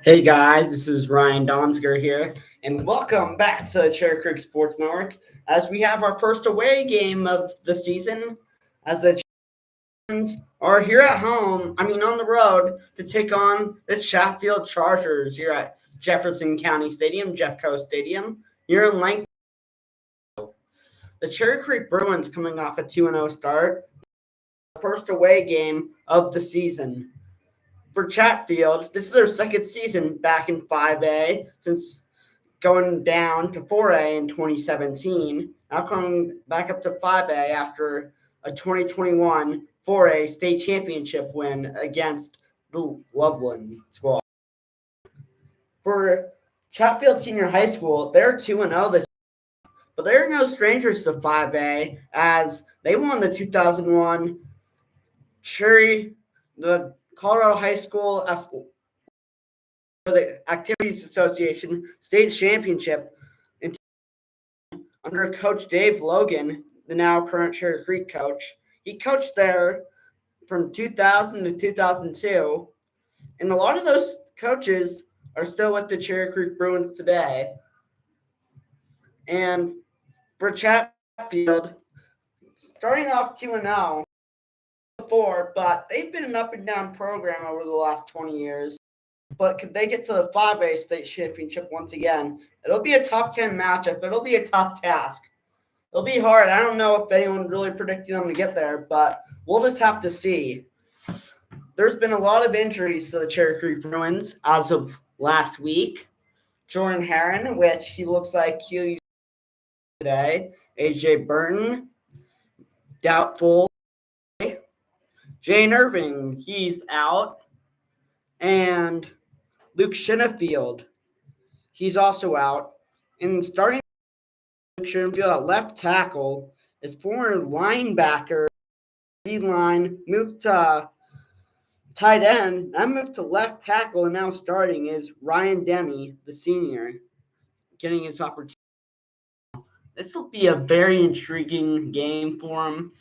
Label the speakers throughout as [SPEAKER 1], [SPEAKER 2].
[SPEAKER 1] Hey guys, this is Ryan Donsker here, and welcome back to Cherry Creek Sports Network as we have our first away game of the season as the Champions are here at home, on the road, to take on the Chatfield Chargers here at Jefferson County Stadium, Jeffco Stadium, here in Langford. The Cherry Creek Bruins coming off a 2-0 start, first away game of the season. For Chatfield, this is their second season back in 5A since going down to 4A in 2017. Now coming back up to 5A after a 2021 4A state championship win against the Loveland squad. For Chatfield Senior High School, they're 2-0 this year, but they're no strangers to 5A as they won the 2001 the Colorado High School for the Activities Association State Championship under Coach Dave Logan, the now current Cherry Creek coach. He coached there from 2000 to 2002, and a lot of those coaches are still with the Cherry Creek Bruins today. And for Chatfield, starting off 2-0 before, but they've been an up-and-down program over the last 20 years. But could they get to the 5A state championship once again? It'll be a top 10 matchup. It'll be a tough task. It'll be hard. I don't know if anyone really predicted them to get there, but we'll just have to see. There's been a lot of injuries to the Cherry Creek Bruins as of last week. Jordan Herron, which he looks like he'll use today. AJ Burton, doubtful. Jane Irving, he's out. And Luke Shinnefield, he's also out. And starting Luke Shinnefield at left tackle is former linebacker, line, moved to tight end, and moved to left tackle, and now starting is Ryan Denny, the senior, getting his opportunity. This will be a very intriguing game for him.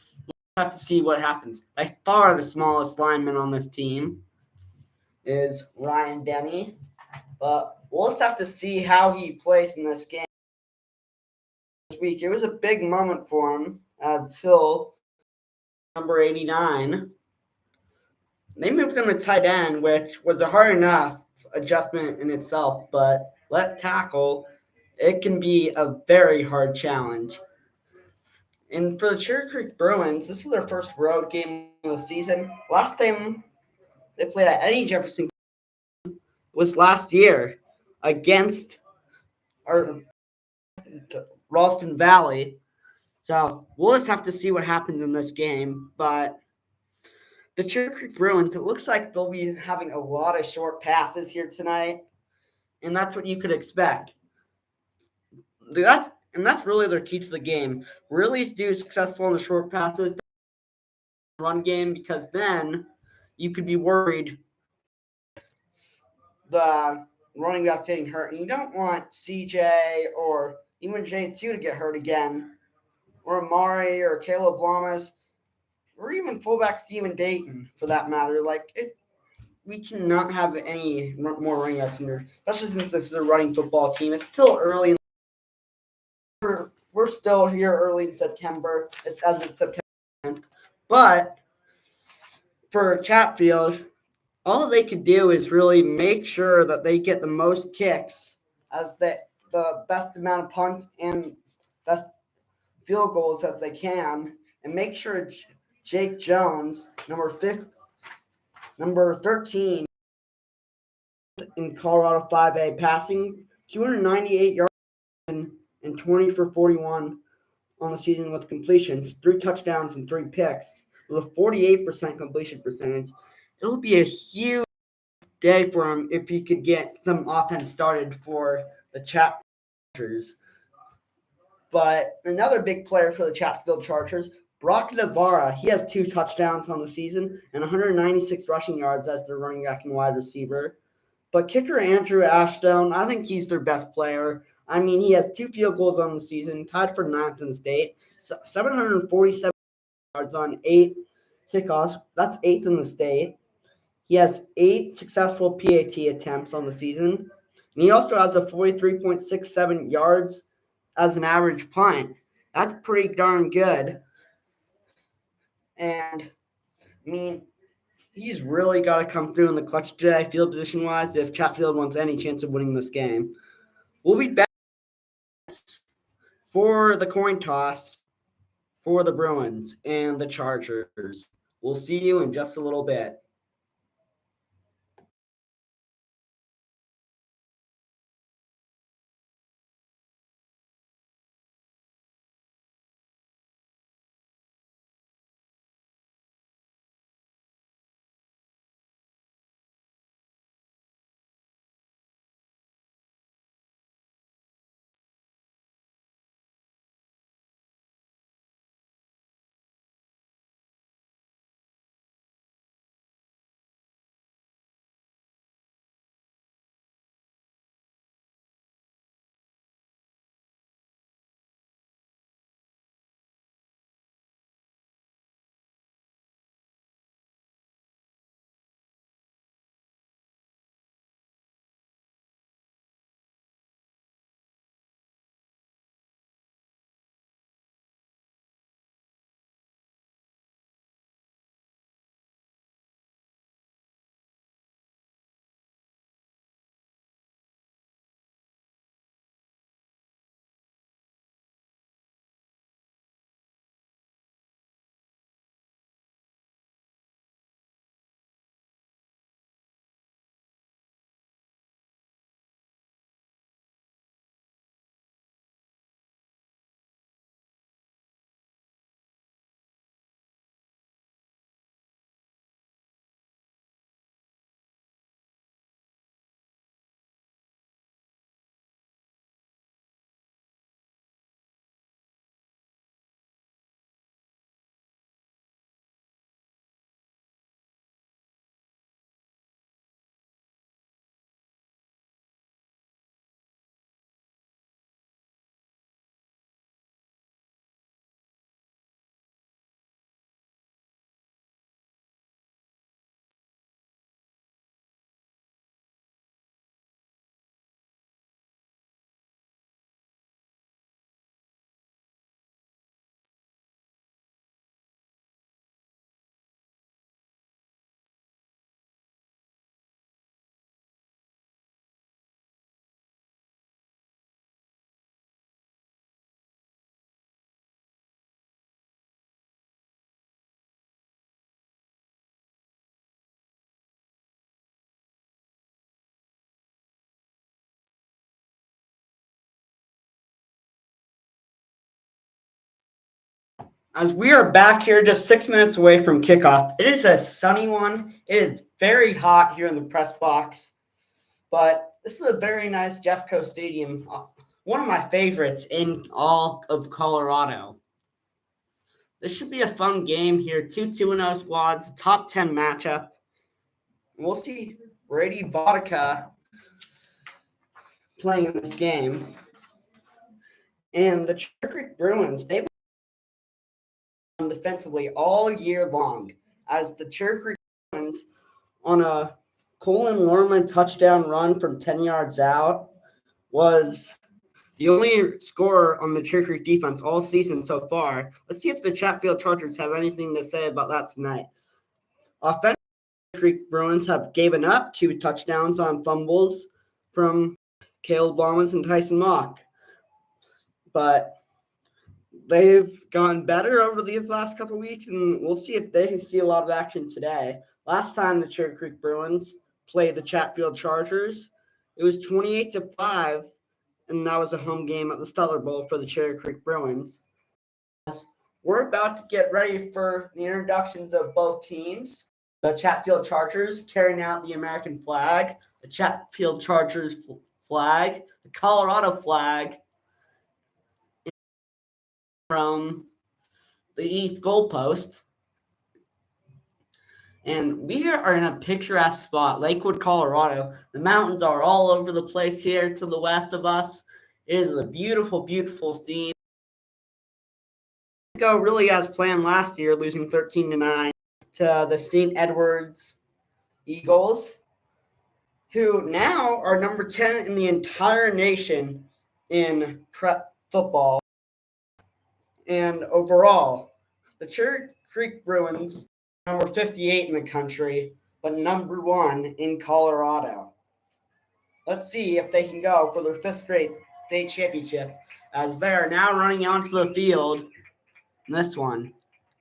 [SPEAKER 1] We'll have to see what happens. By far the smallest lineman on this team is Ryan Denny. But we'll just have to see how he plays in this game this week. It was a big moment for him as Hill, number 89. They moved him to tight end, which was a hard enough adjustment in itself. But left tackle, it can be a very hard challenge. And for the Cherry Creek Bruins, this is their first road game of the season. Last time they played at Eddie Jefferson was last year against Ralston Valley. So we'll just have to see what happens in this game. But the Cherry Creek Bruins, it looks like they'll be having a lot of short passes here tonight. And that's what you could expect. That's really their key to the game. Really do successful in the short passes, run game, because then you could be worried the running back getting hurt. And you don't want CJ or even J2 to get hurt again, or Amari or Caleb Lamas, or even fullback Steven Dayton for that matter. We cannot have any more running backs in there, especially since this is a running football team. It's still early. We're still here early in September. It's as of September 10th. But for Chatfield, all they could do is really make sure that they get the most kicks as the best amount of punts and best field goals as they can, and make sure Jake Jones, number 13 in Colorado 5A, passing 298 yards and 20 for 41 on the season with completions, 3 touchdowns and 3 picks, with a 48% completion percentage. It'll be a huge day for him if he could get some offense started for the Chargers. But another big player for the Chatfield Chargers, Brock Navarra, he has 2 touchdowns on the season and 196 rushing yards as their running back and wide receiver. But kicker Andrew Ashdown, I think he's their best player. He has 2 field goals on the season, tied for 9th in the state, 747 yards on 8 kickoffs. That's 8th in the state. He has 8 successful PAT attempts on the season, and he also has a 43.67 yards as an average punt. That's pretty darn good. And, I mean, he's really got to come through in the clutch today, field position-wise, if Chatfield wants any chance of winning this game. We'll be back for the coin toss for the Bruins and the Chargers. We'll see you in just a little bit. As we are back here just 6 minutes away from kickoff, it is a sunny one. It is very hot here in the press box, but this is a very nice Jeffco Stadium, one of my favorites in all of Colorado. This should be a fun game here. 2-2-0 squads, top 10 matchup. We'll see Brady Vodka playing in this game. And the Cherry Creek Bruins, they've been defensively all year long as the Cherry Creek Bruins on a Colin Lorman touchdown run from 10 yards out was the only scorer on the Cherry Creek defense all season so far. Let's see if the Chatfield Chargers have anything to say about that tonight. Offensively, Creek Bruins have given up 2 touchdowns on fumbles from Caleb Lamas and Tyson Mock. But they've gone better over these last couple weeks, and we'll see if they can see a lot of action today. Last time the Cherry Creek Bruins played the Chatfield Chargers, it was 28-5, and that was a home game at the Stellar Bowl for the Cherry Creek Bruins. We're about to get ready for the introductions of both teams. The Chatfield Chargers carrying out the American flag, the Chatfield Chargers flag, the Colorado flag from the east goalpost. And we are in a picturesque spot, Lakewood, Colorado. The mountains are all over the place here to the west of us. It is a beautiful, beautiful scene. Go really as planned last year, losing 13-9 to the St. Edwards Eagles, who now are number 10 in the entire nation in prep football. And overall, the Cherry Creek Bruins number 58 in the country, but number 1 in Colorado. Let's see if they can go for their 5th straight state championship, as they are now running onto the field in this one.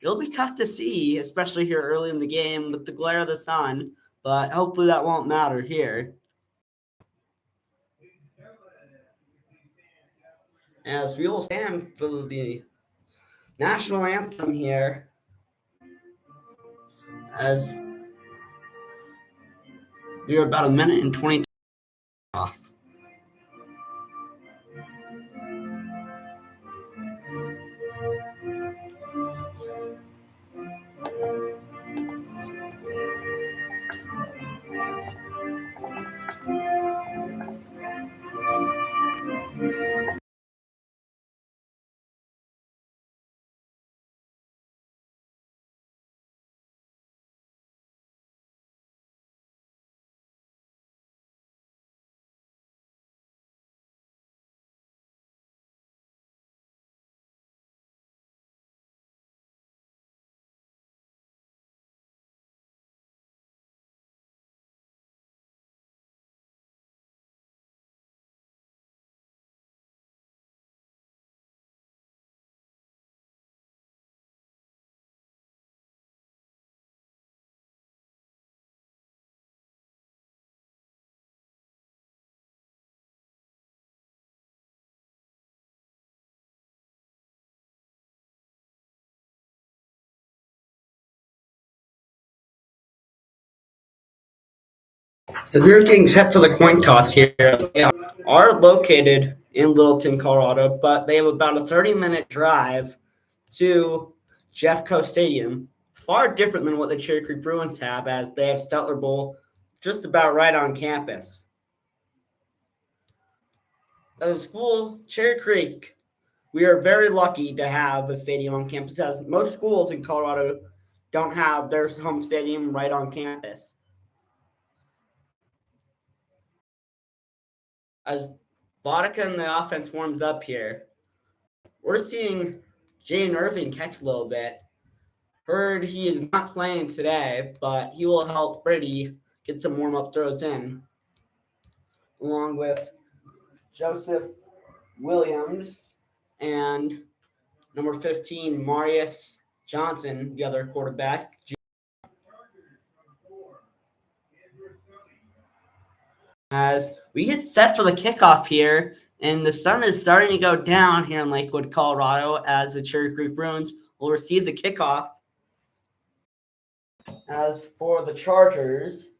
[SPEAKER 1] It'll be tough to see, especially here early in the game with the glare of the sun, but hopefully that won't matter here. As we will stand for the national anthem here, as we are about a minute and 20 off. The group getting set for the coin toss here. They are located in Littleton, Colorado, but they have about a 30-minute drive to Jeffco Stadium. Far different than what the Cherry Creek Bruins have, as they have Stetler Bowl just about right on campus. The school, Cherry Creek, we are very lucky to have a stadium on campus, as most schools in Colorado don't have their home stadium right on campus. As Vodka and the offense warms up here, we're seeing Jaden Irving catch a little bit. Heard he is not playing today, but he will help Brady get some warm-up throws in, along with Joseph Williams and number 15, Marius Johnson, the other quarterback. As we get set for the kickoff here, and the sun is starting to go down here in Lakewood, Colorado, as the Cherry Creek Bruins will receive the kickoff. As for the Chargers,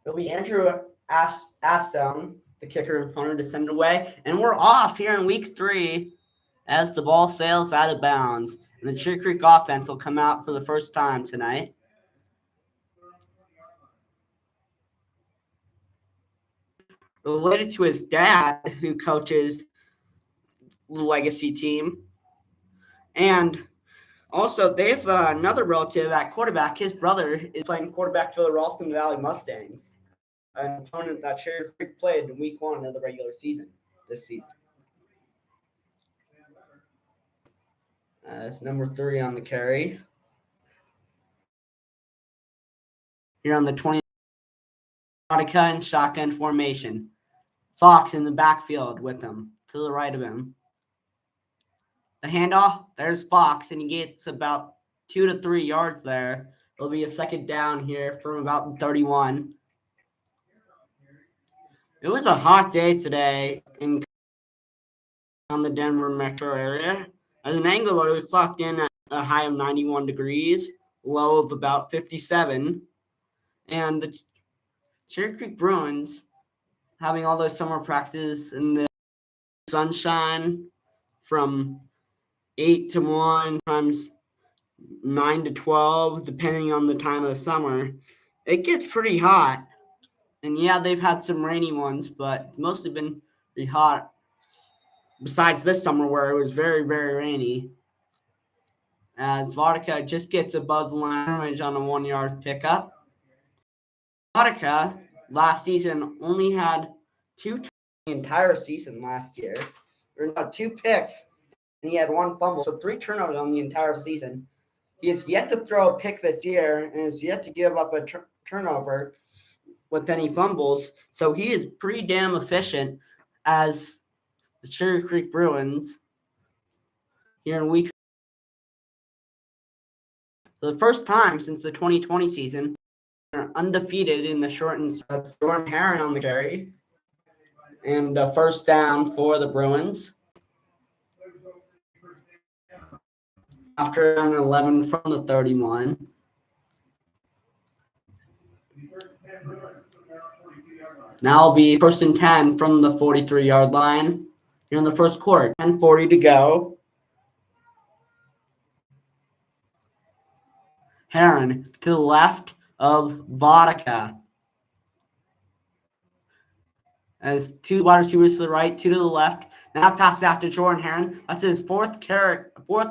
[SPEAKER 1] it'll be Andrew Astone, the kicker and punter, to send it away. And we're off here in week 3 as the ball sails out of bounds. And the Cherry Creek offense will come out for the first time tonight. Related to his dad, who coaches the Legacy team. And also, they have another relative at quarterback. His brother is playing quarterback for the Ralston Valley Mustangs, an opponent that Cherry Creek played in week 1 of the regular season this season. It's number 3 on the carry. Here on the 20, Monica in shotgun formation. Fox in the backfield with him, to the right of him. The handoff, there's Fox, and he gets about 2 to 3 yards there. It'll be a second down here from about 31. It was a hot day today on the Denver metro area. As an angle loader, we clocked in at a high of 91 degrees, low of about 57. And the Cherry Creek Bruins having all those summer practices in the sunshine from 8 to 1 times 9 to 12, depending on the time of the summer. It gets pretty hot. And yeah, they've had some rainy ones, but it's mostly been pretty hot. Besides this summer where it was very, very rainy. As Vodka just gets above the line range on a 1-yard pickup. Vodka last season only had 2 the entire season last year. Or not 2 picks, and he had 1 fumble, so 3 turnovers on the entire season. He has yet to throw a pick this year and has yet to give up a turnover with any fumbles. So he is pretty damn efficient as the Cherry Creek Bruins here in week. For the first time since the 2020 season, they're undefeated in the shortened. Storm Heron on the carry. And a first down for the Bruins. After an 11 from the 31. Now it'll be 1st and 10 from the 43-yard line here in the first quarter. 10:40 to go. Heron to the left of Vodka. As 2 wide receivers to the right, 2 to the left. Now pass after Jordan Heron. That's his fourth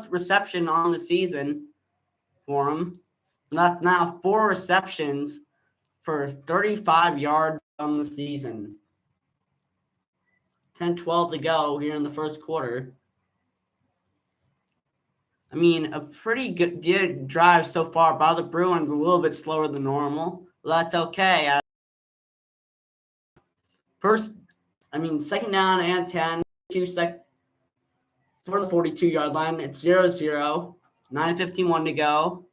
[SPEAKER 1] reception on the season for him. And that's now 4 receptions for 35 yards on the season. 10-12 to go here in the first quarter. I mean, a pretty good drive so far by the Bruins, a little bit slower than normal. That's okay. Second down and 10, 2 seconds for the 42-yard line. It's 0-0, 9:51 to go.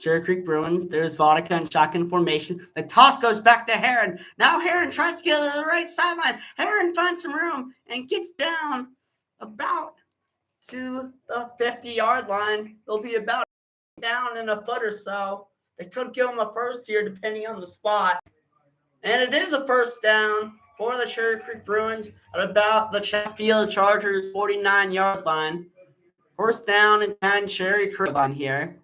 [SPEAKER 1] Cherry Creek Bruins. There's Vodka and shotgun formation. The toss goes back to Heron. Now Heron tries to get to the right sideline. Heron finds some room and gets down about to the 50-yard line. It'll be about down in a foot or so. They could give him a first here depending on the spot. And it is a first down for the Cherry Creek Bruins at about the Chatfield Chargers 49-yard line. First down and 10 Cherry Creek on here.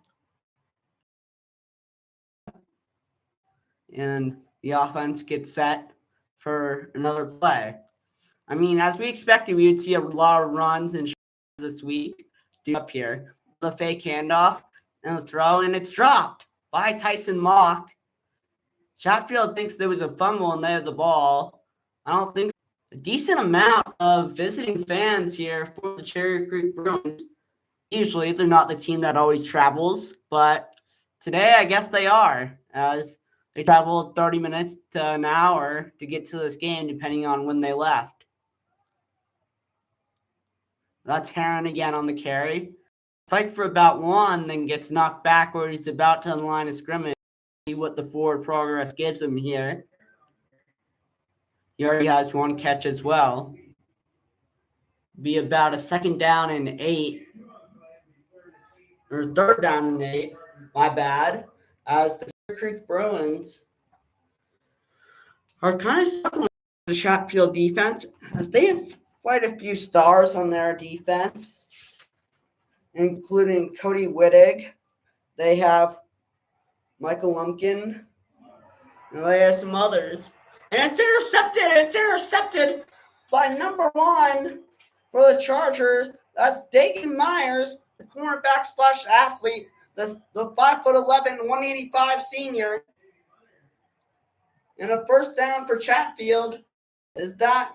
[SPEAKER 1] And the offense gets set for another play. I mean, as we expected, we would see a lot of runs and this week. Up here, the fake handoff and the throw, and it's dropped by Tyson Mock. Chatfield thinks there was a fumble and they have the ball. I don't think a decent amount of visiting fans here for the Cherry Creek Bruins. Usually, they're not the team that always travels, but today I guess they are, as they traveled 30 minutes to an hour to get to this game, depending on when they left. That's Heron again on the carry. Fight for about 1, then gets knocked back where he's about to the line of scrimmage. See what the forward progress gives him here. He already has 1 catch as well. Be about a 2nd down and 8. Or 3rd down and 8. My bad. As the Creek Bruins are kind of stuck on the Chatfield defense, as they have quite a few stars on their defense, including Cody Wittig. They have Michael Lumpkin. And they have some others. And it's intercepted. It's intercepted by number 1 for the Chargers. That's Dagan Myers, the cornerback / athlete, the 5'11", 185 senior. And a first down for Chatfield is that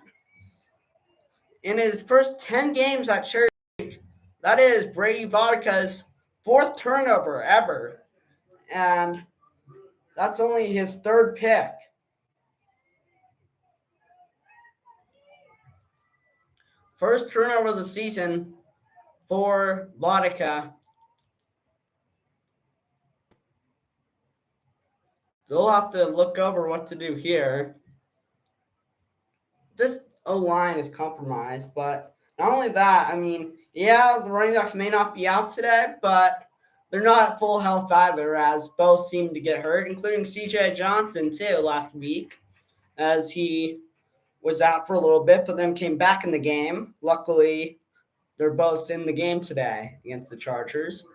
[SPEAKER 1] in his first 10 games at Cherry Creek, that is Brady Vodka's 4th turnover ever. And that's only his 3rd pick. First turnover of the season for Vodka. They'll have to look over what to do here. This O-line is compromised, but not only that, I mean, yeah, the running backs may not be out today, but they're not at full health either, as both seem to get hurt, including C.J. Johnson, too, last week, as he was out for a little bit, but then came back in the game. Luckily, they're both in the game today against the Chargers.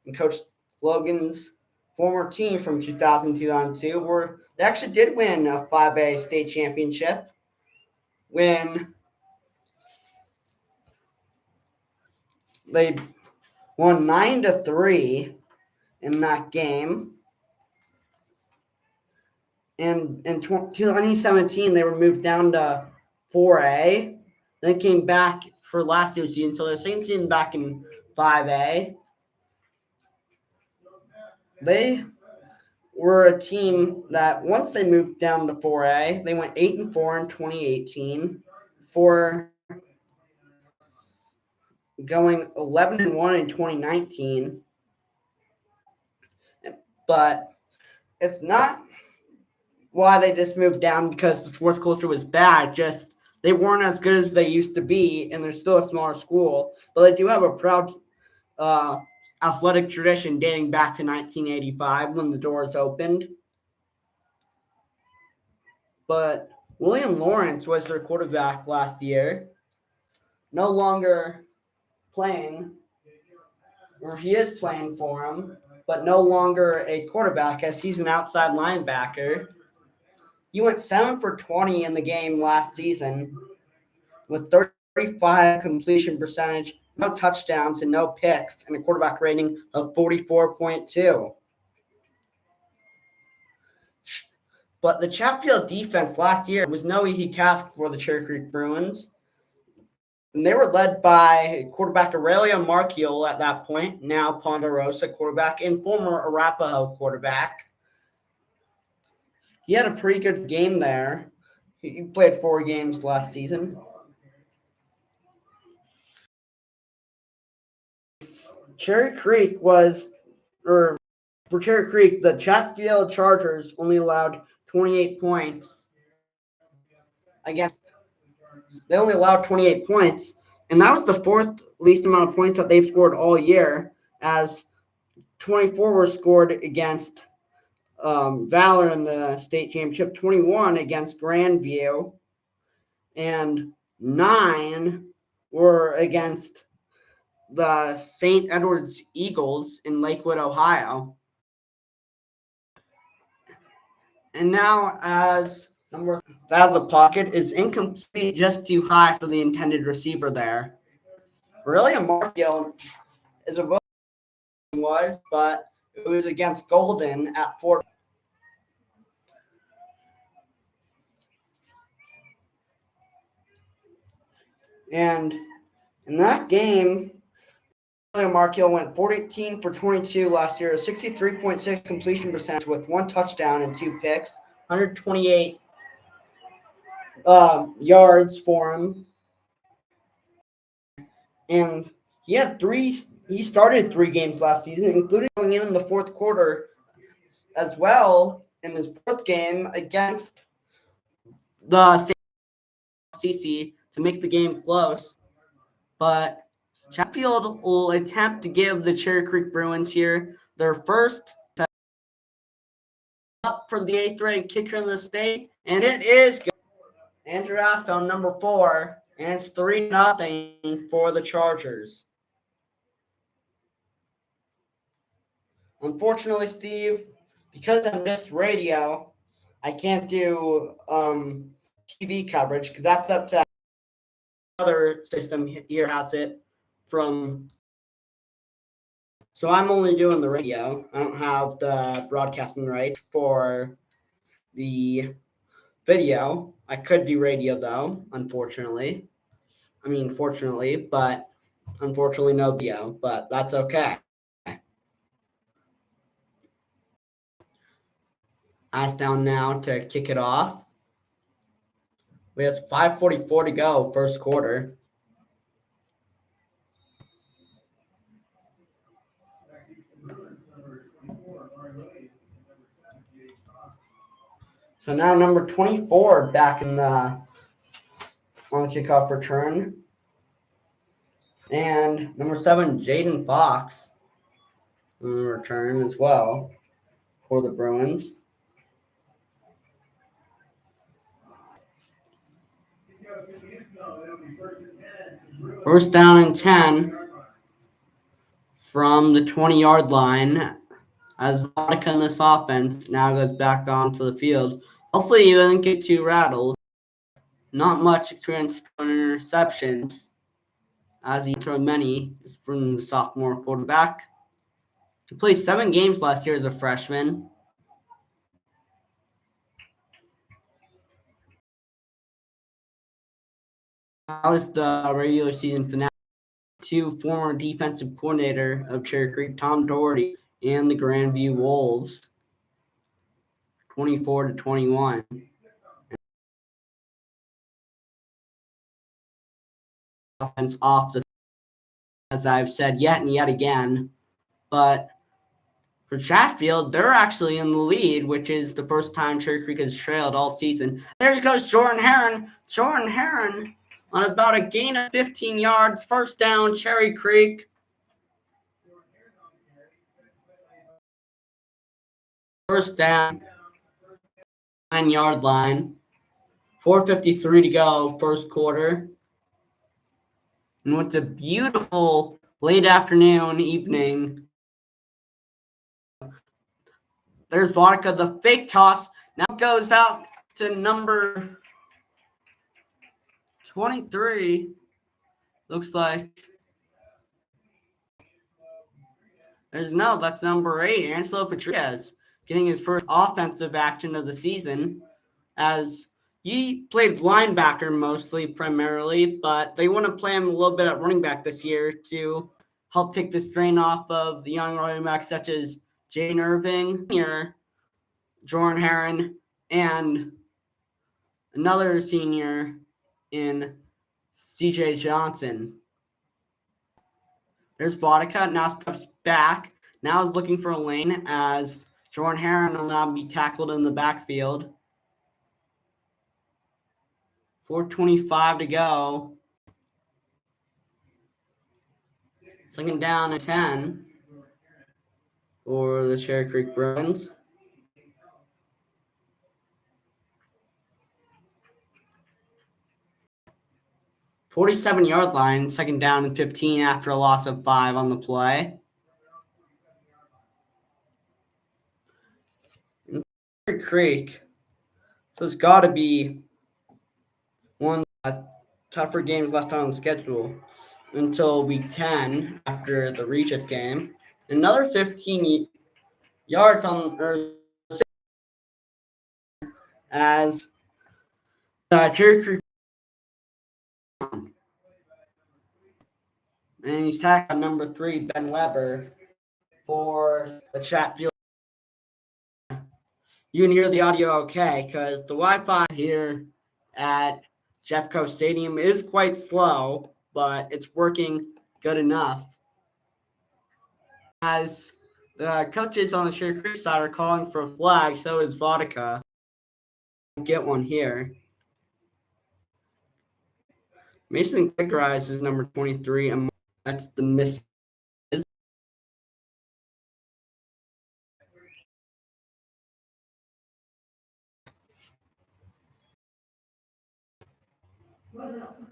[SPEAKER 1] And Coach Logan's former team from 2002, they actually did win a 5A state championship when they won 9-3 in that game. And in 2017, they were moved down to 4A. Then came back for last year's season. So their second season back in 5A. They were a team that once they moved down to 4A, they went 8-4 in 2018 for going 11-1 in 2019. But it's not why they just moved down because the sports culture was bad. Just they weren't as good as they used to be, and they're still a smaller school. But they do have a proud athletic tradition dating back to 1985 when the doors opened. But William Lawrence was their quarterback last year. No longer playing, or he is playing for him, but no longer a quarterback as he's an outside linebacker. He went 7 for 20 in the game last season with 35 completion percentage, no touchdowns, and no picks, and a quarterback rating of 44.2. But the Chatfield defense last year was no easy task for the Cherry Creek Bruins. And they were led by quarterback Aurelio Marchiol at that point, now Ponderosa quarterback, and former Arapahoe quarterback. He had a pretty good game there. He played 4 games last season. Cherry Creek for Cherry Creek, the Chatfield Chargers only allowed 28 points they only allowed 28 points, and that was the 4th least amount of points that they've scored all year, as 24 were scored against Valor in the state championship, 21 against Grandview, and 9 were against the St. Edward's Eagles in Lakewood, Ohio. And now, as number out of the pocket is incomplete, just too high for the intended receiver there. Really, Markiel is a was, but it was against Golden at 4. And in that game, Markiel went 14 for 22 last year, a 63.6 completion percentage with 1 touchdown and 2 picks, 128 yards for him. And he started 3 games last season, including going in the 4th quarter as well in his 4th game against the CC to make the game close. But Chatfield will attempt to give the Cherry Creek Bruins here their first up for the 8th-ranked kicker in the state, and it is good. Andrew Aston, number 4, and it's 3-0 for the Chargers. Unfortunately, Steve, because I'm just radio, I can't do TV coverage because that's up to other system here has it from. So I'm only doing the radio. I don't have the broadcasting right for the video. I could do radio though, unfortunately. Fortunately, but unfortunately no video, but that's okay. Eyes down now to kick it off. We have 5:44 to go, first quarter. So now number 24 back on the kickoff return. And number 7, Jaden Fox on the return as well for the Bruins. First down and 10 from the 20-yard line as Vodka in this offense now goes back onto the field. Hopefully he doesn't get too rattled. Not much experience on interceptions, as he threw many from the sophomore quarterback. He played 7 games last year as a freshman. That was the regular season finale. To former defensive coordinator of Cherry Creek, Tom Doherty, and the Grandview Wolves, 24-21. Offense off the, as I've said yet and yet again, but for Chatfield, they're actually in the lead, which is the first time Cherry Creek has trailed all season. There goes Jordan Heron. Jordan Heron on about a gain of 15 yards. First down, Cherry Creek. First down, 9-yard line. 4:53 to go, first quarter. And what's a beautiful late afternoon, evening. There's Vodka, the fake toss. Now goes out to number 23. Looks like. No, that's number 8. Angelo Patrias getting his first offensive action of the season, as he played linebacker mostly, primarily, but they want to play him a little bit at running back this year to help take the strain off of the young running backs such as Jane Irving, Jordan Heron, and another senior in CJ Johnson. There's Vodka, now steps back. Now is looking for a lane as Jordan Heron will now be tackled in the backfield. 4:25 to go. Second down and 10 for the Cherry Creek Bruins. "47-yard line, second down and 15 after a loss of 5 on the play. Cherry Creek, so it's got to be one tougher games left on the schedule until week 10 after the Regis game. Another 15 yards on as Cherry Creek, and he's tackled number 3, Ben Weber, for the Chatfield. You can hear the audio okay because the Wi-Fi here at Jeffco Stadium is quite slow, but it's working good enough. As the coaches on the Cherry Creek side are calling for a flag, so is Vodka. Get one here. Mason Kegrise is number 23, and that's the miss.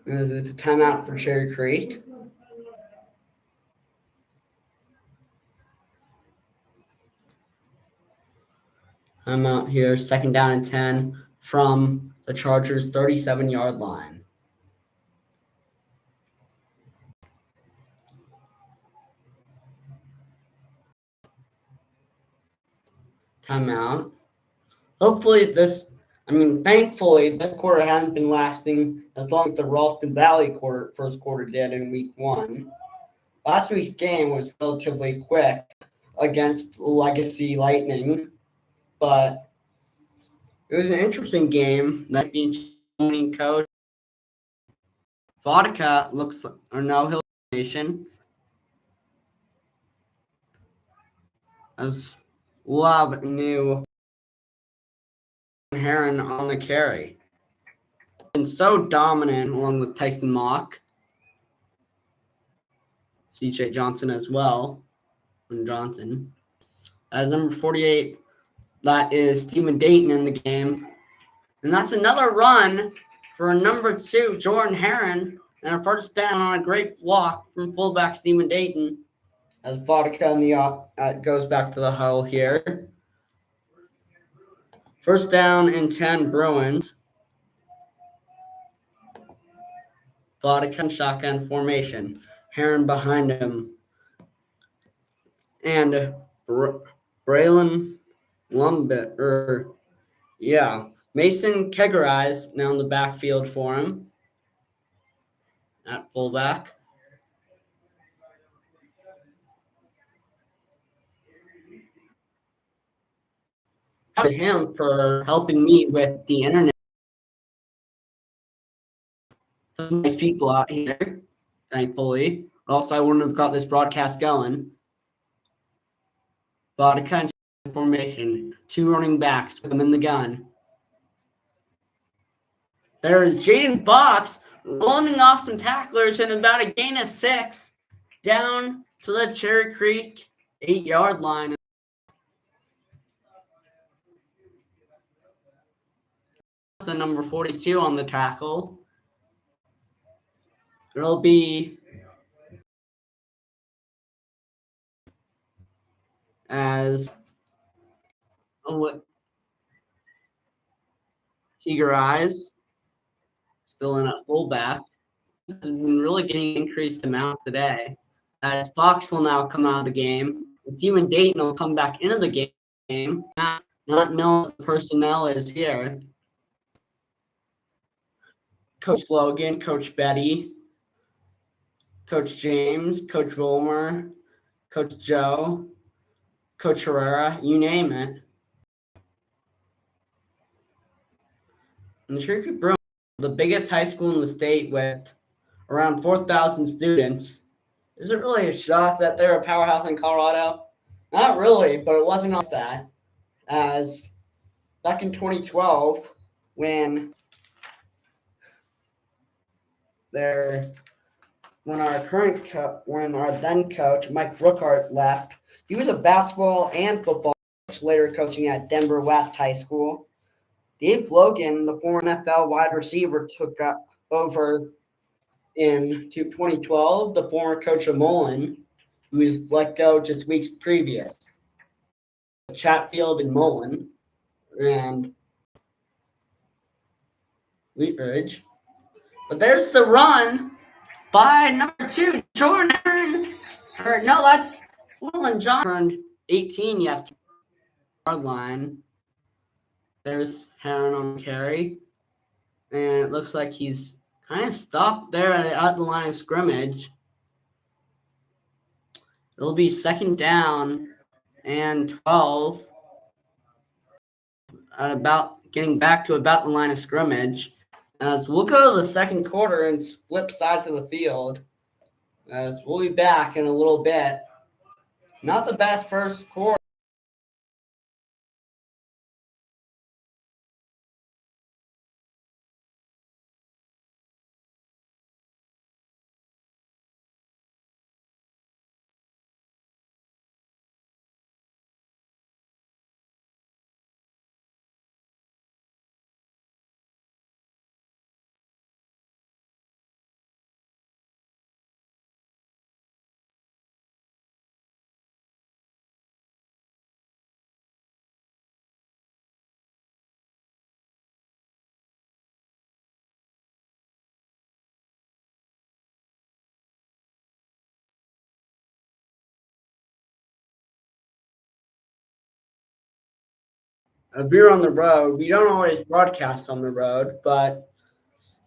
[SPEAKER 1] It's a timeout for Cherry Creek. I'm out here, second down and 10 from the Chargers' 37-yard line. Timeout. Hopefully thankfully, this quarter hasn't been lasting as long as the Ralston Valley first quarter did in week 1. Last week's game was relatively quick against Legacy Lightning, but it was an interesting game. That being coach Vodka looks or no Hill Nation as Love new Heron on the carry. And so dominant along with Tyson Mock, CJ Johnson as well, and Johnson. As number 48, that is Stephen Dayton in the game. And that's another run for number 2, Jordan Heron, and a first down on a great block from fullback Stephen Dayton. As Vodka in the goes back to the huddle here. First down and 10 Bruins. Vodka in shotgun formation. Heron behind him. And Braylon Lumbit, Mason Kegerize now in the backfield for him. at fullback. To him for helping me with the internet. Nice people out here, thankfully. Else I wouldn't have got this broadcast going. But a kind of formation, 2 running backs with them in the gun. There's Jaden Fox rolling off some tacklers and about a gain of 6 down to the Cherry Creek 8-yard line. So number 42 on the tackle. It'll be as Eager Eyes still in at fullback. Has been really getting increased amount today. As Fox will now come out of the game. Steven Dayton will come back into the game. Not knowing what the personnel is here. Coach Logan, Coach Betty, Coach James, Coach Wilmer, Coach Joe, Coach Herrera, you name it. And the Cherry Creek Bruins, the biggest high school in the state with around 4,000 students. Is it really a shock that they're a powerhouse in Colorado? Not really, but it wasn't like that. As back in 2012, when our then coach Mike Brookhart left, he was a basketball and football coach, later coaching at Denver West High School. Dave Logan, the former NFL wide receiver, took over in 2012. The former coach of Mullen, who was let go just weeks previous. Chatfield and Mullen and Leetridge. But there's the run by number 2, Jordan. No, that's Mullen John. Turned 18 yesterday. Line. There's Heron on the carry. And it looks like he's kind of stopped there at the line of scrimmage. It'll be 2nd down and 12. At about getting back to about the line of scrimmage. As we'll go to the second quarter and flip sides of the field. As we'll be back in a little bit. Not the best first quarter. If you're on the road, we don't always broadcast on the road, but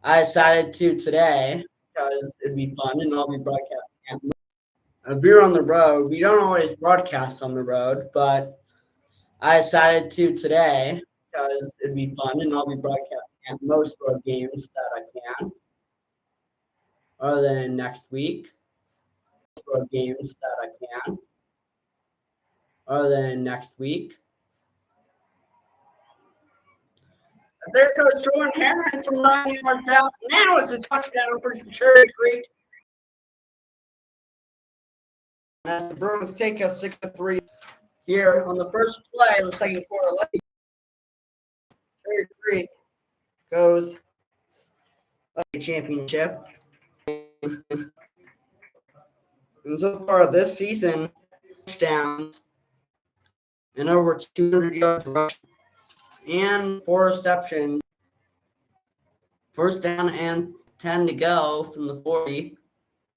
[SPEAKER 1] I decided to today because it'd be fun and I'll be broadcasting. If you're on the road, we don't always broadcast on the road, but I decided to today because it'd be fun and I'll be broadcasting at most road games that I can. Other than next week, road games that I can. Other than next week. There goes Jordan Heron from 9 yards out. Now it's a touchdown for Cherry Creek. As the Bruins take a 6-3 here on the first play of the second quarter. Cherry Creek goes a championship. And so far this season, touchdowns and over 200 yards rush and 4 receptions. First down and 10 to go from the 40.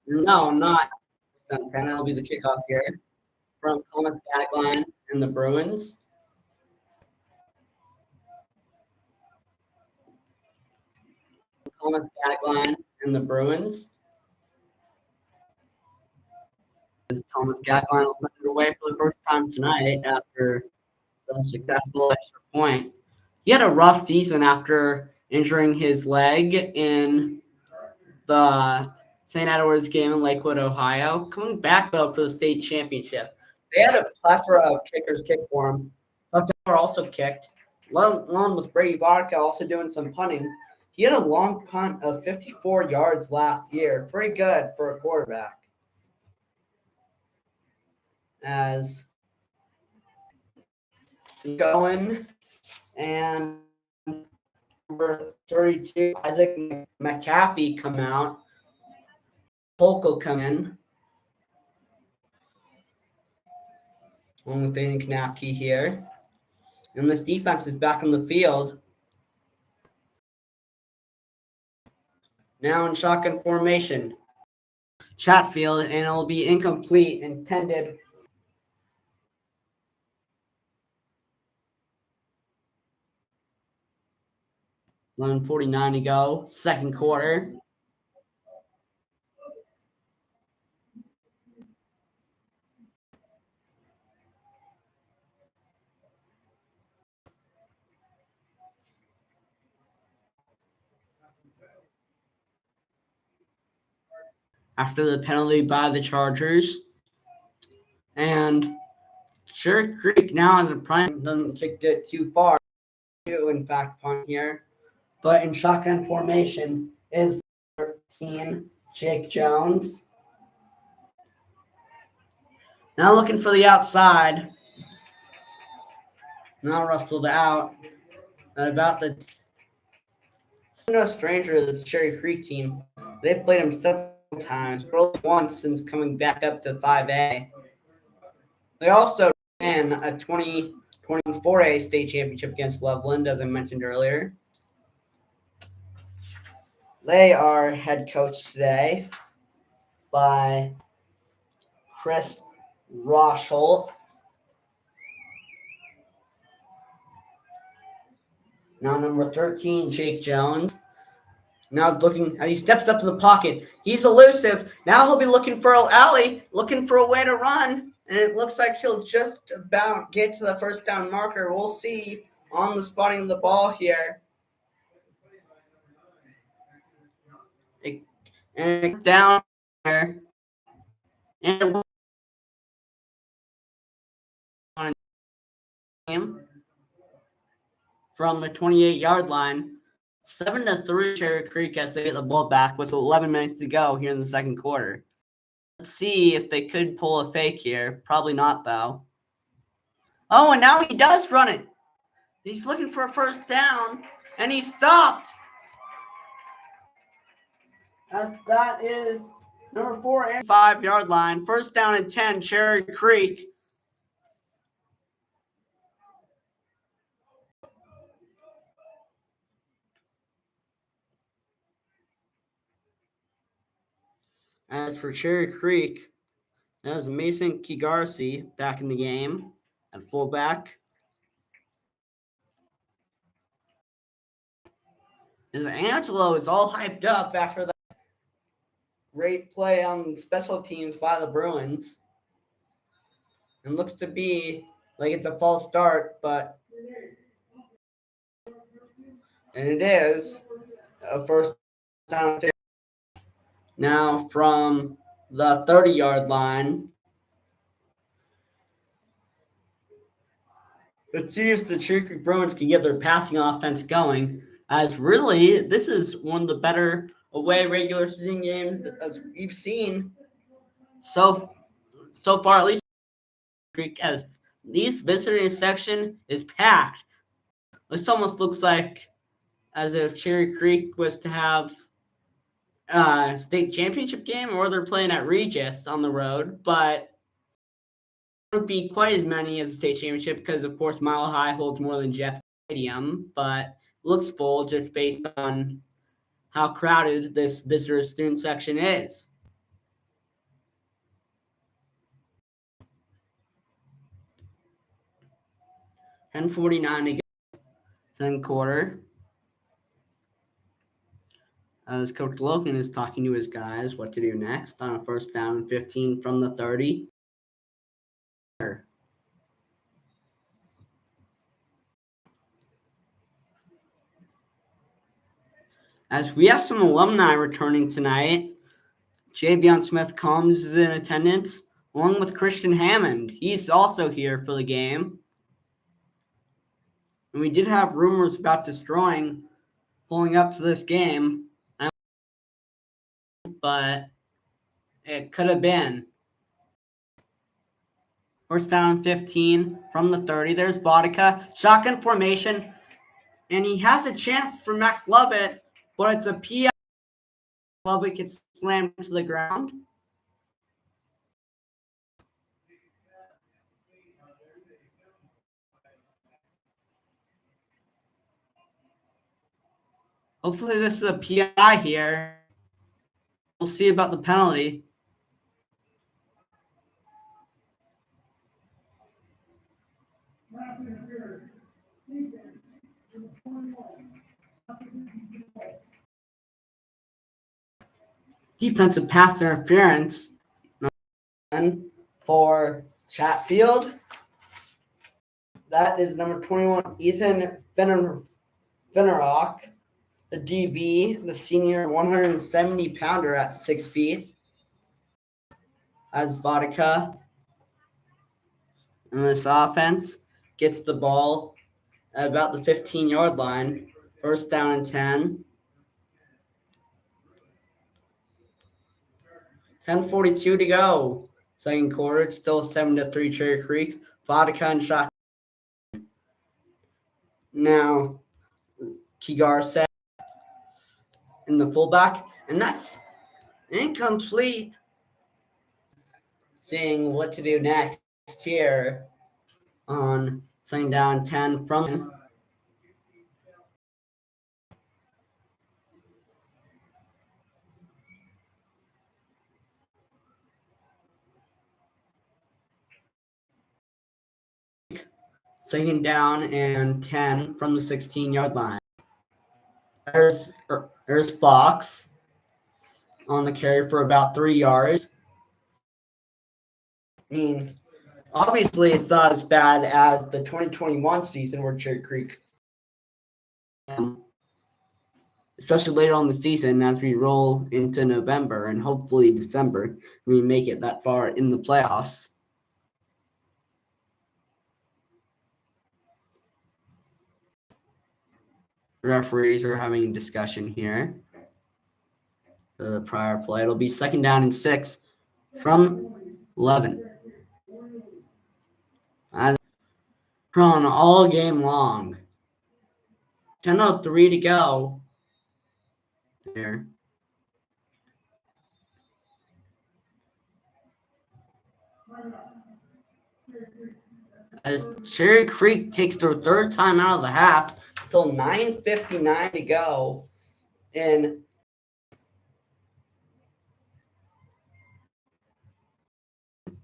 [SPEAKER 1] No, not 10. That'll be the kickoff here from Thomas Gagline and the Bruins. Thomas Gagline and the Bruins. Thomas Gackline will send it away for the first time tonight after the successful extra point. He had a rough season after injuring his leg in the St. Edward's game in Lakewood, Ohio. Coming back, though, for the state championship. They had a plethora of kickers kick for him. Touchdown also kicked. Along with Brady Vodka also doing some punting. He had a long punt of 54 yards last year. Pretty good for a quarterback. As going and number 32, Isaac McAfee come out. Polk will come in. Along with Daniel Knapke here. And this defense is back on the field. Now in shotgun formation. Chatfield, and it'll be incomplete, intended. 11:49 to go, second quarter. After the penalty by the Chargers. And Cherry Creek now has a prime, doesn't kick it too far. In fact, punt here. But in shotgun formation is 13, Jake Jones. Now looking for the outside. Now rustled out. About the no stranger to this Cherry Creek team. They've played him several times, but only once since coming back up to 5A. They also ran a 2024A state championship against Loveland, as I mentioned earlier. They are head coached today by Chris Roschel. Now number 13, Jake Jones. Now looking, as he steps up to the pocket. He's elusive. Now he'll be looking for an alley, looking for a way to run. And it looks like he'll just about get to the first down marker. We'll see on the spotting of the ball here. And down there. And from the 28-yard line. 7-3 Cherry Creek as they get the ball back with 11 minutes to go here in the second quarter. Let's see if they could pull a fake here. Probably not, though. Oh, and now he does run it. He's looking for a first down, and he stopped. That is number 4 and 5-yard line. First down and 10, Cherry Creek. As for Cherry Creek, that is Mason Kigarsi back in the game at fullback. As Angelo is all hyped up after that great play on special teams by the Bruins. And looks to be like it's a false start, but and it is a first down. Now from the 30-yard line. Let's see if the Cherry Creek Bruins can get their passing offense going. As really, this is one of the better away regular season games as we've seen so far, at least. Creek, as these visitor section is packed. This almost looks like as if Cherry Creek was to have a state championship game, or they're playing at Regis on the road, but it won't be quite as many as the state championship because, of course, Mile High holds more than Jeff Stadium, but looks full just based on how crowded this visitor student section is. $10:49 to go, second quarter. as Coach Logan is talking to his guys what to do next on a first down and 15 from the 30. As we have some alumni returning tonight, Javion Smith Combs is in attendance, along with Christian Hammond. He's also here for the game. And we did have rumors about destroying pulling up to this game, but it could have been. First down 15 from the 30. There's Vodka. Shotgun formation. And he has a chance for Max Lovett, but it's a PI. Lovett gets slammed to the ground. Hopefully this is a PI here. We'll see about the penalty. Defensive pass interference for Chatfield. That is number 21, Ethan Finnerock, the DB, the senior 170-pounder at 6 feet. As Vodka in this offense gets the ball at about the 15-yard line. First down and 10. 10:42 to go. Second quarter. It's still 7-3 Cherry Creek. Vodka and shot. Now, Kigar set in the fullback, and that's incomplete. Seeing what to do next here on second down 10 from. Second down and 10 from the 16-yard line. There's Fox on the carry for about 3 yards. I mean, obviously it's not as bad as the 2021 season where Cherry Creek, especially later on in the season as we roll into November and hopefully December, we make it that far in the playoffs. Referees are having a discussion here. The prior play. It'll be second down and 6 from 11. As prone all game long. 10:03 to go. There. As Cherry Creek takes their third time out of the half, still 9:59 to go in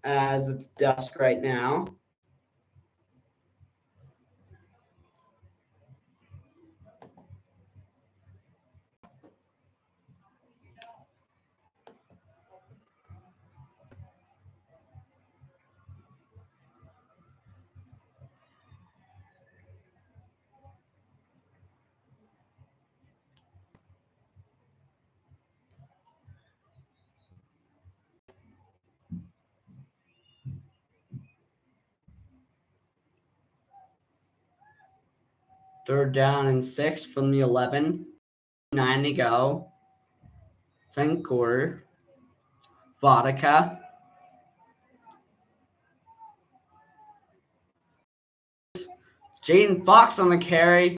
[SPEAKER 1] as it's dusk right now. Third down and 6 from the 11. 9 to go. Second quarter. Vodka. Jaden Fox on the carry.